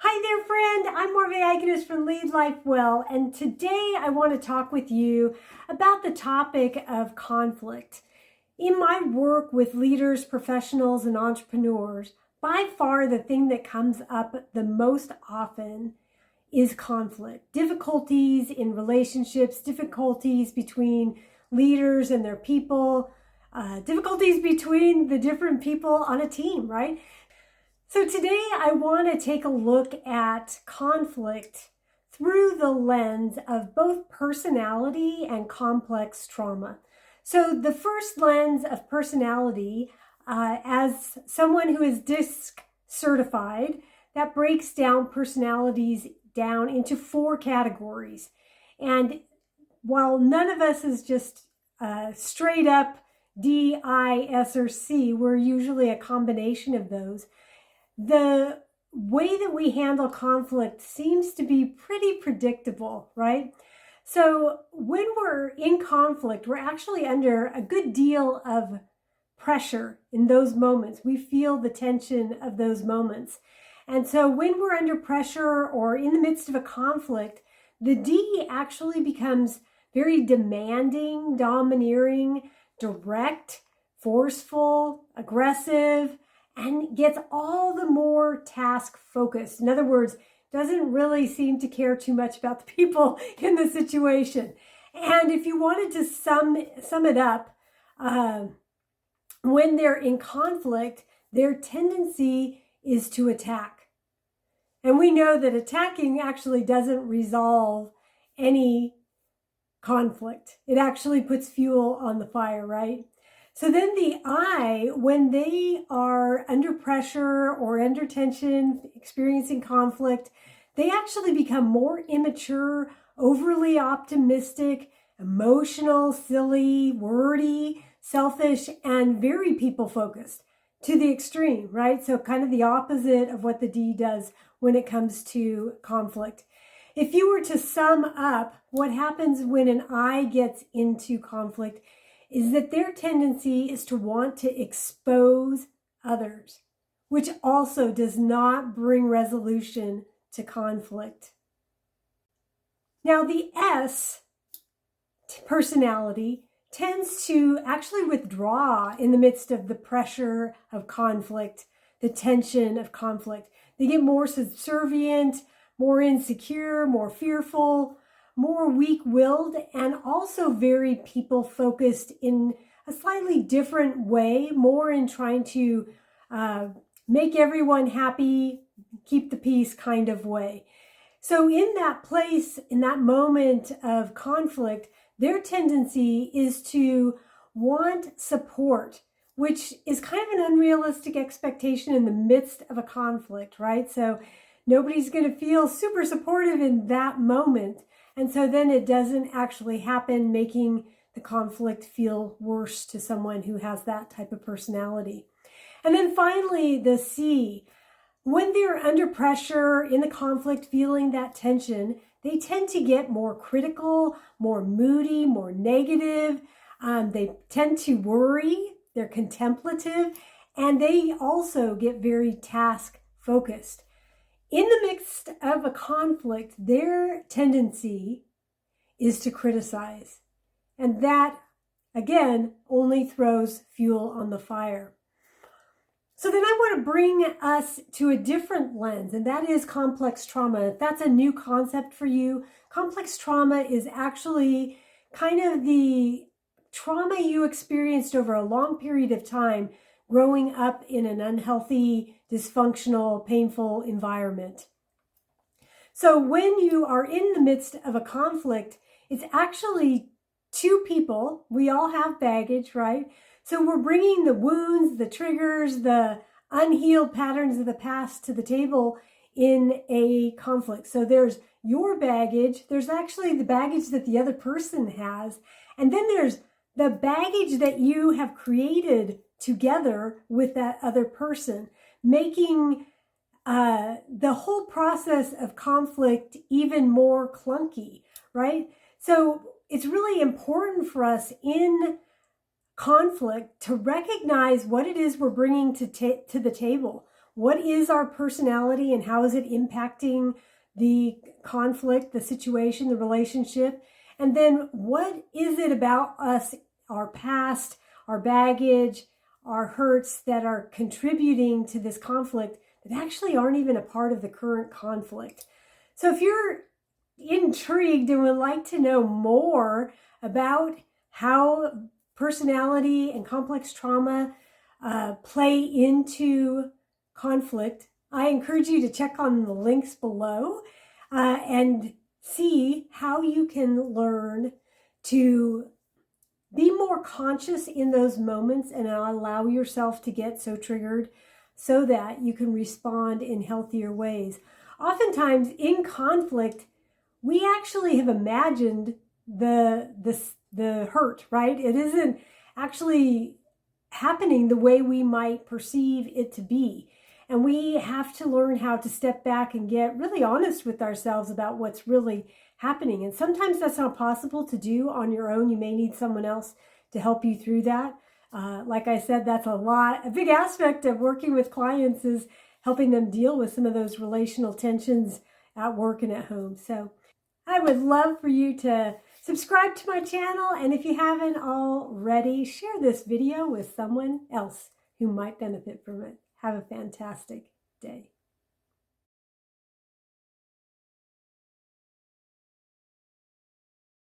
Hi there, friend. I'm Morve Iconus from Lead Life Well, and today I want to talk with you about the topic of conflict. In my work with leaders, professionals, and entrepreneurs, by far the thing that comes up the most often is conflict. Difficulties in relationships, difficulties between leaders and their people, difficulties between the different people on a team, right? So today I want to take a look at conflict through the lens of both personality and complex trauma. So the first lens of personality, as someone who is DISC certified, that breaks down personalities down into 4 categories. And while none of us is just straight up D, I, S, or C, we're usually a combination of those. The way that we handle conflict seems to be pretty predictable, right? So when we're in conflict, we're actually under a good deal of pressure in those moments. We feel the tension of those moments. And so when we're under pressure or in the midst of a conflict, the D actually becomes very demanding, domineering, direct, forceful, aggressive, and gets all the more task focused. In other words, doesn't really seem to care too much about the people in the situation. And if you wanted to sum it up, when they're in conflict, their tendency is to attack. And we know that attacking actually doesn't resolve any conflict. It actually puts fuel on the fire, right? So then the I, when they are under pressure or under tension, experiencing conflict, they actually become more immature, overly optimistic, emotional, silly, wordy, selfish, and very people-focused to the extreme, right? So kind of the opposite of what the D does when it comes to conflict. If you were to sum up what happens when an I gets into conflict, is that their tendency is to want to expose others, which also does not bring resolution to conflict. Now, the S personality tends to actually withdraw in the midst of the pressure of conflict, the tension of conflict. They get more subservient, more insecure, more fearful, more weak-willed, and also very people-focused in a slightly different way, more in trying to make everyone happy, keep the peace kind of way. So in that place, in that moment of conflict, their tendency is to want support, which is kind of an unrealistic expectation in the midst of a conflict, right? So nobody's going to feel super supportive in that moment. And so then it doesn't actually happen, making the conflict feel worse to someone who has that type of personality. And then finally, the C. When they're under pressure in the conflict, feeling that tension, they tend to get more critical, more moody, more negative. They tend to worry, they're contemplative, and they also get very task focused. In the midst of a conflict, their tendency is to criticize. And that, again, only throws fuel on the fire. So then I want to bring us to a different lens, and that is complex trauma. If that's a new concept for you, complex trauma is actually kind of the trauma you experienced over a long period of time growing up in an unhealthy, dysfunctional, painful environment. So when you are in the midst of a conflict, it's actually 2 people. We all have baggage, right? So we're bringing the wounds, the triggers, the unhealed patterns of the past to the table in a conflict. So there's your baggage. There's actually the baggage that the other person has. And then there's the baggage that you have created together with that other person, making the whole process of conflict even more clunky, right? So it's really important for us in conflict to recognize what it is we're bringing to the table. What is our personality and how is it impacting the conflict, the situation, the relationship? And then what is it about us, our past, our baggage, our hurts that are contributing to this conflict that actually aren't even a part of the current conflict? So if you're intrigued and would like to know more about how personality and complex trauma play into conflict, I encourage you to check on the links below and see how you can learn to be more conscious in those moments and allow yourself to get so triggered so that you can respond in healthier ways. Oftentimes in conflict, we actually have imagined the hurt, right? It isn't actually happening the way we might perceive it to be. And we have to learn how to step back and get really honest with ourselves about what's really happening. And sometimes that's not possible to do on your own. You may need someone else to help you through that. Like I said, that's a big aspect of working with clients is helping them deal with some of those relational tensions at work and at home. So I would love for you to subscribe to my channel. And if you haven't already, share this video with someone else who might benefit from it. Have a fantastic day.